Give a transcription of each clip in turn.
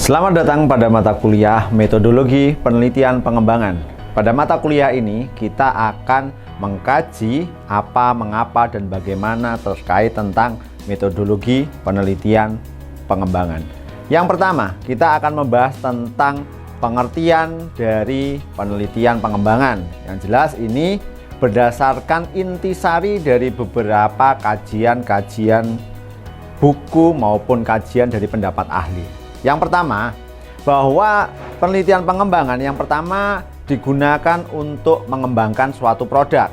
Selamat datang pada mata kuliah Metodologi Penelitian Pengembangan. Pada mata kuliah ini kita akan mengkaji apa, mengapa, dan bagaimana terkait tentang metodologi penelitian pengembangan. Yang pertama, kita akan membahas tentang pengertian dari penelitian pengembangan. Yang jelas ini berdasarkan intisari dari beberapa kajian-kajian buku maupun kajian dari pendapat ahli. Yang pertama, bahwa penelitian pengembangan yang pertama digunakan untuk mengembangkan suatu produk.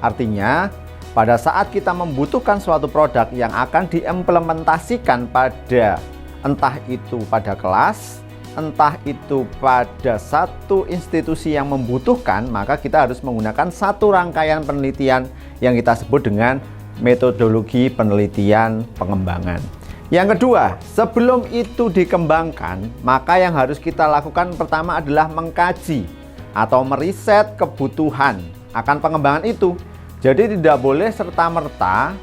Artinya, pada saat kita membutuhkan suatu produk yang akan diimplementasikan pada entah itu pada kelas, entah itu pada satu institusi yang membutuhkan, maka kita harus menggunakan satu rangkaian penelitian yang kita sebut dengan metodologi penelitian pengembangan. Yang kedua, sebelum itu dikembangkan, maka yang harus kita lakukan pertama adalah mengkaji atau meriset kebutuhan akan pengembangan itu. Jadi tidak boleh serta-merta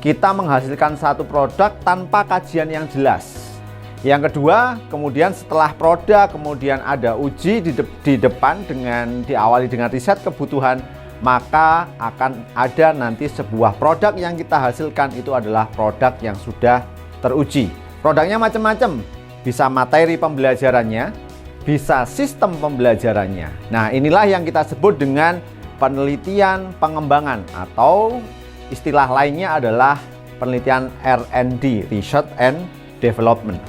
kita menghasilkan satu produk tanpa kajian yang jelas. Yang kedua, kemudian setelah produk kemudian ada uji di depan dengan diawali dengan riset kebutuhan, maka akan ada nanti sebuah produk yang kita hasilkan itu adalah produk yang sudah teruji. Produknya macam-macam, bisa materi pembelajarannya, bisa sistem pembelajarannya. Nah, inilah yang kita sebut dengan penelitian pengembangan, atau istilah lainnya adalah penelitian R&D, Research and Development.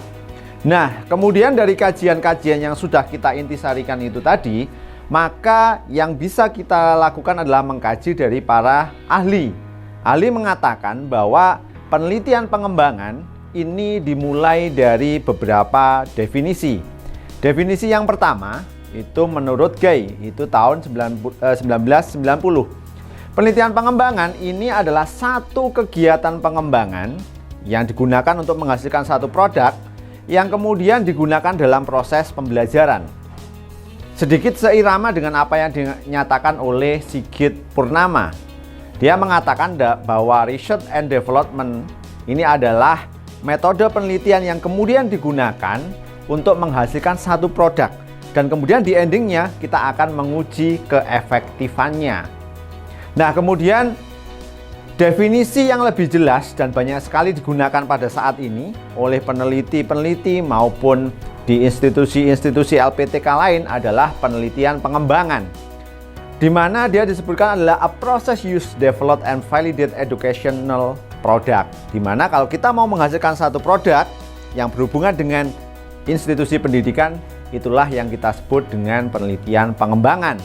Nah, kemudian dari kajian-kajian yang sudah kita intisarikan itu tadi, maka yang bisa kita lakukan adalah mengkaji dari para ahli. Ahli mengatakan bahwa penelitian pengembangan ini dimulai dari beberapa definisi. Definisi yang pertama itu menurut Gay, itu tahun 1990. Penelitian pengembangan ini adalah satu kegiatan pengembangan yang digunakan untuk menghasilkan satu produk yang kemudian digunakan dalam proses pembelajaran. Sedikit seirama dengan apa yang dinyatakan oleh Sigit Purnama. Dia mengatakan bahwa research and development ini adalah metode penelitian yang kemudian digunakan untuk menghasilkan satu produk, dan kemudian di endingnya kita akan menguji keefektifannya. Nah, kemudian definisi yang lebih jelas dan banyak sekali digunakan pada saat ini oleh peneliti-peneliti maupun di institusi-institusi LPTK lain adalah penelitian pengembangan, di mana dia disebutkan adalah a process use develop and validate educational product, di mana kalau kita mau menghasilkan satu produk yang berhubungan dengan institusi pendidikan, itulah yang kita sebut dengan penelitian pengembangan.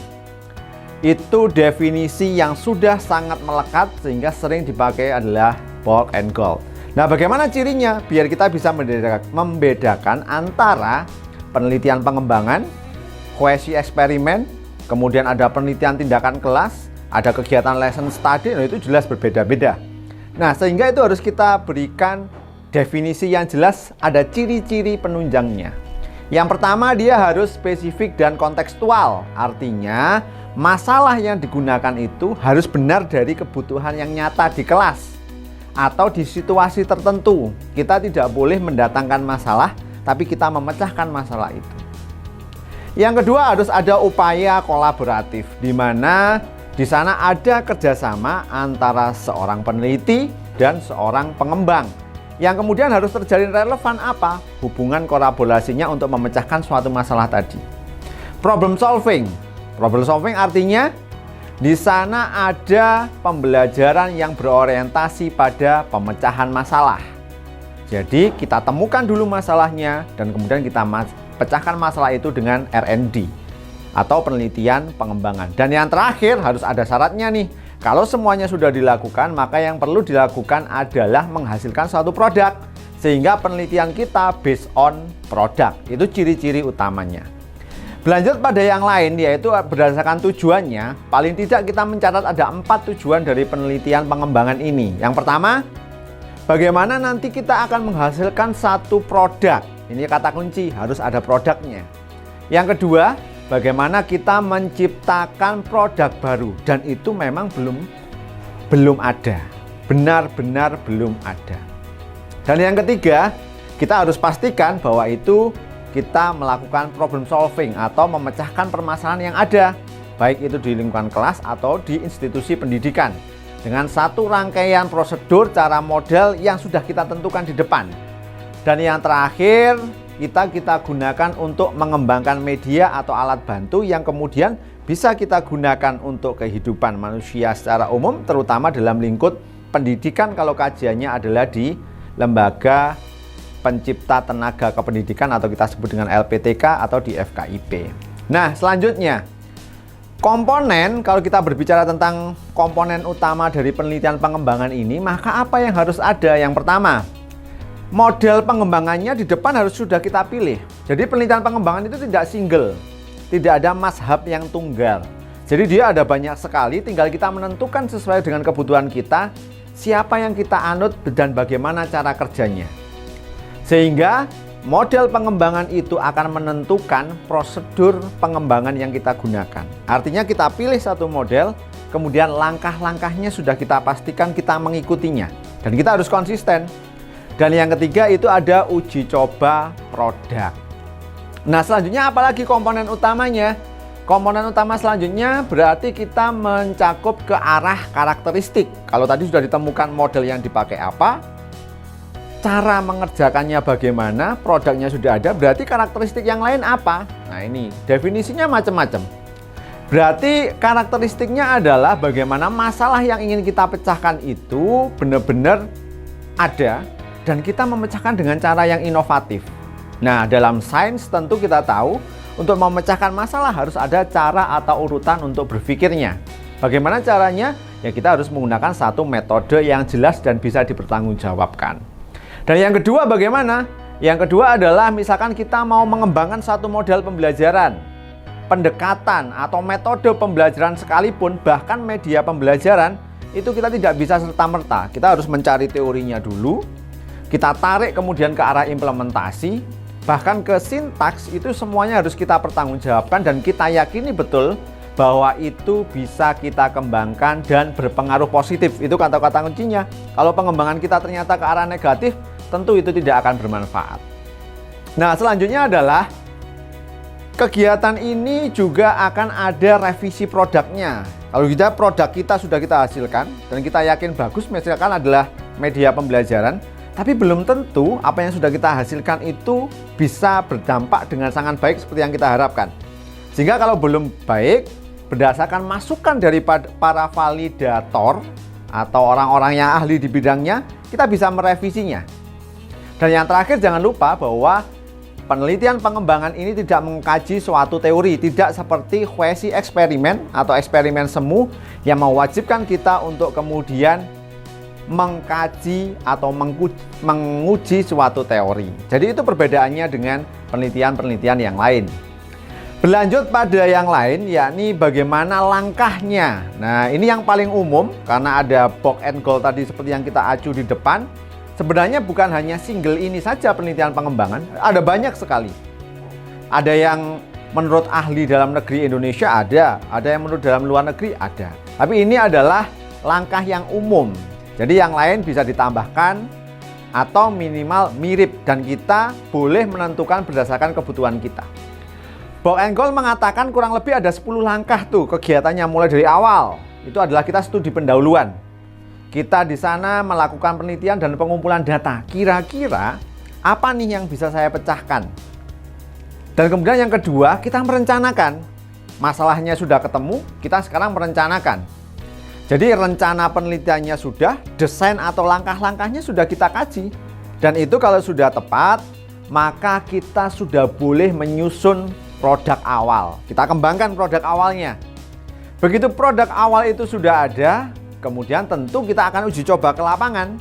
Itu definisi yang sudah sangat melekat sehingga sering dipakai adalah bulk and gold. Nah, bagaimana cirinya biar kita bisa membedakan antara penelitian pengembangan, quasi eksperimen, kemudian ada penelitian tindakan kelas, ada kegiatan lesson study, nah itu jelas berbeda-beda. Nah, sehingga itu harus kita berikan definisi yang jelas, ada ciri-ciri penunjangnya. Yang pertama, dia harus spesifik dan kontekstual. Artinya, masalah yang digunakan itu harus benar dari kebutuhan yang nyata di kelas atau di situasi tertentu. Kita tidak boleh mendatangkan masalah, tapi kita memecahkan masalah itu. Yang kedua, harus ada upaya kolaboratif, di mana di sana ada kerjasama antara seorang peneliti dan seorang pengembang, yang kemudian harus terjalin relevan apa? Hubungan kolaborasinya untuk memecahkan suatu masalah tadi. Problem solving. Problem solving artinya di sana ada pembelajaran yang berorientasi pada pemecahan masalah. Jadi kita temukan dulu masalahnya dan kemudian kita pecahkan masalah itu dengan R&D atau penelitian pengembangan. Dan yang terakhir harus ada syaratnya nih. Kalau semuanya sudah dilakukan, maka yang perlu dilakukan adalah menghasilkan suatu produk, sehingga penelitian kita based on produk. Itu ciri-ciri utamanya. Berlanjut pada yang lain, yaitu berdasarkan tujuannya. Paling tidak kita mencatat ada 4 tujuan dari penelitian pengembangan ini. Yang pertama, bagaimana nanti kita akan menghasilkan satu produk. Ini kata kunci, harus ada produknya. Yang kedua, bagaimana kita menciptakan produk baru, dan itu memang belum ada, benar-benar belum ada. Dan yang ketiga, kita harus pastikan bahwa itu kita melakukan problem solving atau memecahkan permasalahan yang ada, baik itu di lingkungan kelas atau di institusi pendidikan, dengan satu rangkaian prosedur cara model yang sudah kita tentukan di depan. Dan yang terakhir, kita gunakan untuk mengembangkan media atau alat bantu yang kemudian bisa kita gunakan untuk kehidupan manusia secara umum, terutama dalam lingkup pendidikan kalau kajiannya adalah di lembaga pencipta tenaga kependidikan atau kita sebut dengan LPTK atau di FKIP. Nah, selanjutnya komponen, kalau kita berbicara tentang komponen utama dari penelitian pengembangan ini, maka apa yang harus ada? Yang pertama, model pengembangannya di depan harus sudah kita pilih. Jadi penelitian pengembangan itu tidak single, tidak ada mazhab yang tunggal. Jadi dia ada banyak sekali, tinggal kita menentukan sesuai dengan kebutuhan kita, siapa yang kita anut dan bagaimana cara kerjanya. Sehingga model pengembangan itu akan menentukan prosedur pengembangan yang kita gunakan. Artinya kita pilih satu model, kemudian langkah-langkahnya sudah kita pastikan kita mengikutinya. Dan kita harus konsisten. Dan yang ketiga itu ada uji coba produk. Nah, selanjutnya apalagi komponen utamanya? Komponen utama selanjutnya berarti kita mencakup ke arah karakteristik. Kalau tadi sudah ditemukan model yang dipakai apa, cara mengerjakannya bagaimana, produknya sudah ada, berarti karakteristik yang lain apa? Nah, ini definisinya macam-macam. Berarti karakteristiknya adalah bagaimana masalah yang ingin kita pecahkan itu benar-benar ada dan kita memecahkan dengan cara yang inovatif. Nah, dalam sains tentu kita tahu untuk memecahkan masalah harus ada cara atau urutan untuk berpikirnya. Bagaimana caranya? Ya, kita harus menggunakan satu metode yang jelas dan bisa dipertanggungjawabkan. Dan yang kedua bagaimana? Yang kedua adalah misalkan kita mau mengembangkan satu model pembelajaran, pendekatan atau metode pembelajaran sekalipun, bahkan media pembelajaran, itu kita tidak bisa serta-merta. Kita harus mencari teorinya dulu, kita tarik kemudian ke arah implementasi, bahkan ke sintaks, itu semuanya harus kita pertanggungjawabkan dan kita yakini betul bahwa itu bisa kita kembangkan dan berpengaruh positif. Itu kata-kata kuncinya. Kalau pengembangan kita ternyata ke arah negatif, tentu itu tidak akan bermanfaat. Nah, selanjutnya adalah kegiatan ini juga akan ada revisi produknya. Kalau produk kita sudah kita hasilkan dan kita yakin bagus, misalkan adalah media pembelajaran, tapi belum tentu apa yang sudah kita hasilkan itu bisa berdampak dengan sangat baik seperti yang kita harapkan. Sehingga kalau belum baik, berdasarkan masukan dari para validator atau orang-orang yang ahli di bidangnya, kita bisa merevisinya. Dan yang terakhir, jangan lupa bahwa penelitian pengembangan ini tidak mengkaji suatu teori, tidak seperti quasi eksperimen atau eksperimen semu yang mewajibkan kita untuk kemudian mengkaji atau menguji suatu teori. Jadi itu perbedaannya dengan penelitian-penelitian yang lain. Berlanjut pada yang lain, yakni bagaimana langkahnya. Nah, ini yang paling umum karena ada box and goal tadi seperti yang kita acu di depan. Sebenarnya bukan hanya single ini saja penelitian pengembangan, ada banyak sekali. Ada yang menurut ahli dalam negeri Indonesia ada yang menurut dalam luar negeri ada. Tapi ini adalah langkah yang umum. Jadi yang lain bisa ditambahkan atau minimal mirip dan kita boleh menentukan berdasarkan kebutuhan kita. Box and goal mengatakan kurang lebih ada 10 langkah tuh kegiatannya mulai dari awal. Itu adalah kita studi pendahuluan. Kita di sana melakukan penelitian dan pengumpulan data. Kira-kira apa nih yang bisa saya pecahkan? Dan kemudian yang kedua, kita merencanakan. Masalahnya sudah ketemu, kita sekarang merencanakan. Jadi rencana penelitiannya sudah, desain atau langkah-langkahnya sudah kita kaji. Dan itu kalau sudah tepat, maka kita sudah boleh menyusun produk awal. Kita kembangkan produk awalnya. Begitu produk awal itu sudah ada, kemudian tentu kita akan uji coba ke lapangan.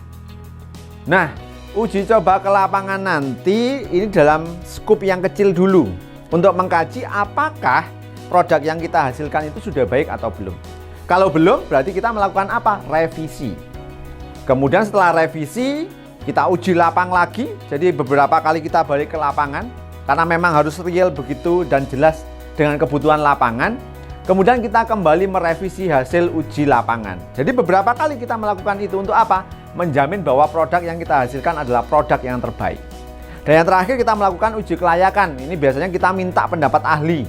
Nah, uji coba ke lapangan nanti ini dalam skup yang kecil dulu untuk mengkaji apakah produk yang kita hasilkan itu sudah baik atau belum. Kalau belum, berarti kita melakukan apa? Revisi. Kemudian setelah revisi, kita uji lapang lagi. Jadi beberapa kali kita balik ke lapangan karena memang harus real begitu dan jelas dengan kebutuhan lapangan. Kemudian kita kembali merevisi hasil uji lapangan. Jadi beberapa kali kita melakukan itu untuk apa? Menjamin bahwa produk yang kita hasilkan adalah produk yang terbaik. Dan yang terakhir kita melakukan uji kelayakan. Ini biasanya kita minta pendapat ahli.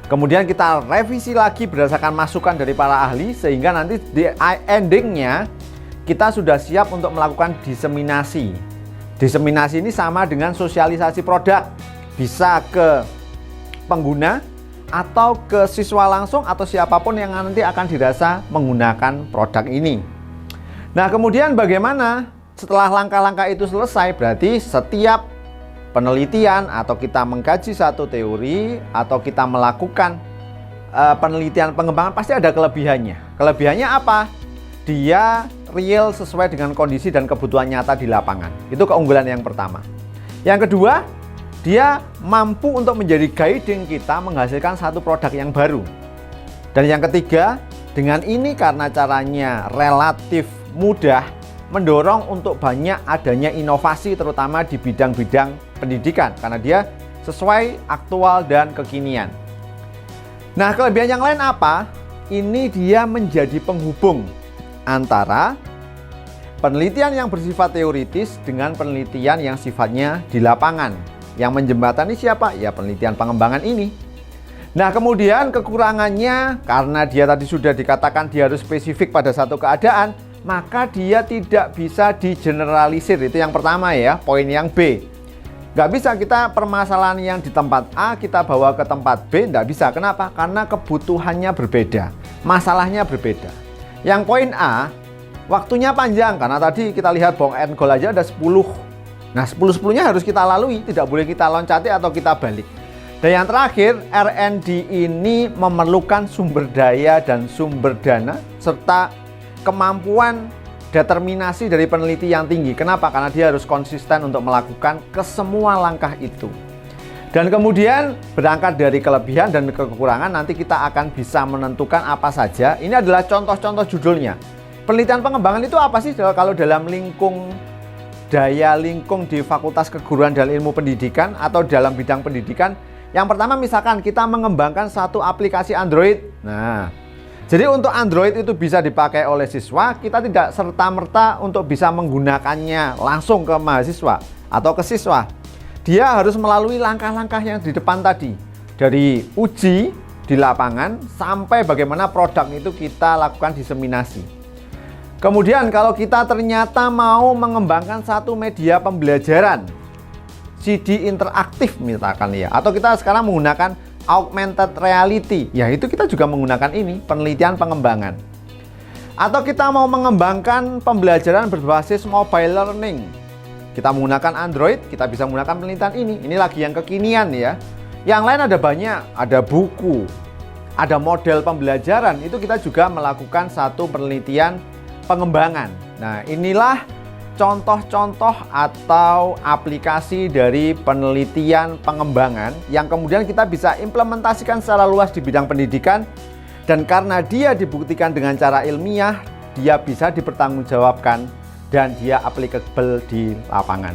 Kemudian kita revisi lagi berdasarkan masukan dari para ahli, sehingga nanti di endingnya kita sudah siap untuk melakukan diseminasi. Diseminasi ini sama dengan sosialisasi produk. Bisa ke pengguna atau ke siswa langsung atau siapapun yang nanti akan dirasa menggunakan produk ini. Nah, kemudian bagaimana setelah langkah-langkah itu selesai? Berarti setiap penelitian atau kita mengkaji satu teori atau kita melakukan penelitian pengembangan pasti ada kelebihannya. Kelebihannya apa? Dia real sesuai dengan kondisi dan kebutuhan nyata di lapangan. Itu keunggulan yang pertama. Yang kedua, dia mampu untuk menjadi guiding kita menghasilkan satu produk yang baru. Dan yang ketiga, dengan ini karena caranya relatif mudah, mendorong untuk banyak adanya inovasi terutama di bidang-bidang pendidikan karena dia sesuai aktual dan kekinian. Nah, kelebihan yang lain apa? Ini dia menjadi penghubung antara penelitian yang bersifat teoritis dengan penelitian yang sifatnya di lapangan. Yang menjembatani siapa? Ya, penelitian pengembangan ini. Nah, kemudian kekurangannya karena dia tadi sudah dikatakan dia harus spesifik pada satu keadaan, maka dia tidak bisa digeneralisir. Itu yang pertama ya, poin yang B. Nggak bisa kita permasalahan yang di tempat A kita bawa ke tempat B, nggak bisa. Kenapa? Karena kebutuhannya berbeda, masalahnya berbeda. Yang poin A, waktunya panjang, karena tadi kita lihat bong and goal aja ada 10. Nah, 10-10-nya harus kita lalui, tidak boleh kita loncati atau kita balik. Dan yang terakhir, R&D ini memerlukan sumber daya dan sumber dana, serta kemampuan determinasi dari peneliti yang tinggi. Kenapa? Karena dia harus konsisten untuk melakukan kesemua langkah itu. Dan kemudian berangkat dari kelebihan dan kekurangan, nanti kita akan bisa menentukan apa saja. Ini adalah contoh-contoh judulnya. Penelitian pengembangan itu apa sih kalau dalam daya lingkung di Fakultas Keguruan dan Ilmu Pendidikan atau dalam bidang pendidikan? Yang pertama misalkan kita mengembangkan satu aplikasi Android. Nah, jadi untuk Android itu bisa dipakai oleh siswa, kita tidak serta-merta untuk bisa menggunakannya langsung ke mahasiswa atau ke siswa. Dia harus melalui langkah-langkah yang di depan tadi. Dari uji di lapangan sampai bagaimana produk itu kita lakukan diseminasi. Kemudian kalau kita ternyata mau mengembangkan satu media pembelajaran, CD interaktif misalkan ya, atau kita sekarang menggunakan augmented reality, ya itu kita juga menggunakan ini, penelitian pengembangan. Atau kita mau mengembangkan pembelajaran berbasis mobile learning, kita menggunakan Android, kita bisa menggunakan penelitian ini. Ini lagi yang kekinian ya. Yang lain ada banyak, ada buku, ada model pembelajaran, itu kita juga melakukan satu penelitian pengembangan. Nah, inilah contoh-contoh atau aplikasi dari penelitian pengembangan yang kemudian kita bisa implementasikan secara luas di bidang pendidikan, dan karena dia dibuktikan dengan cara ilmiah, dia bisa dipertanggungjawabkan dan dia applicable di lapangan.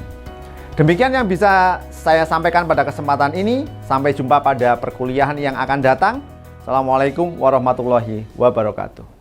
Demikian yang bisa saya sampaikan pada kesempatan ini. Sampai jumpa pada perkuliahan yang akan datang. Assalamualaikum warahmatullahi wabarakatuh.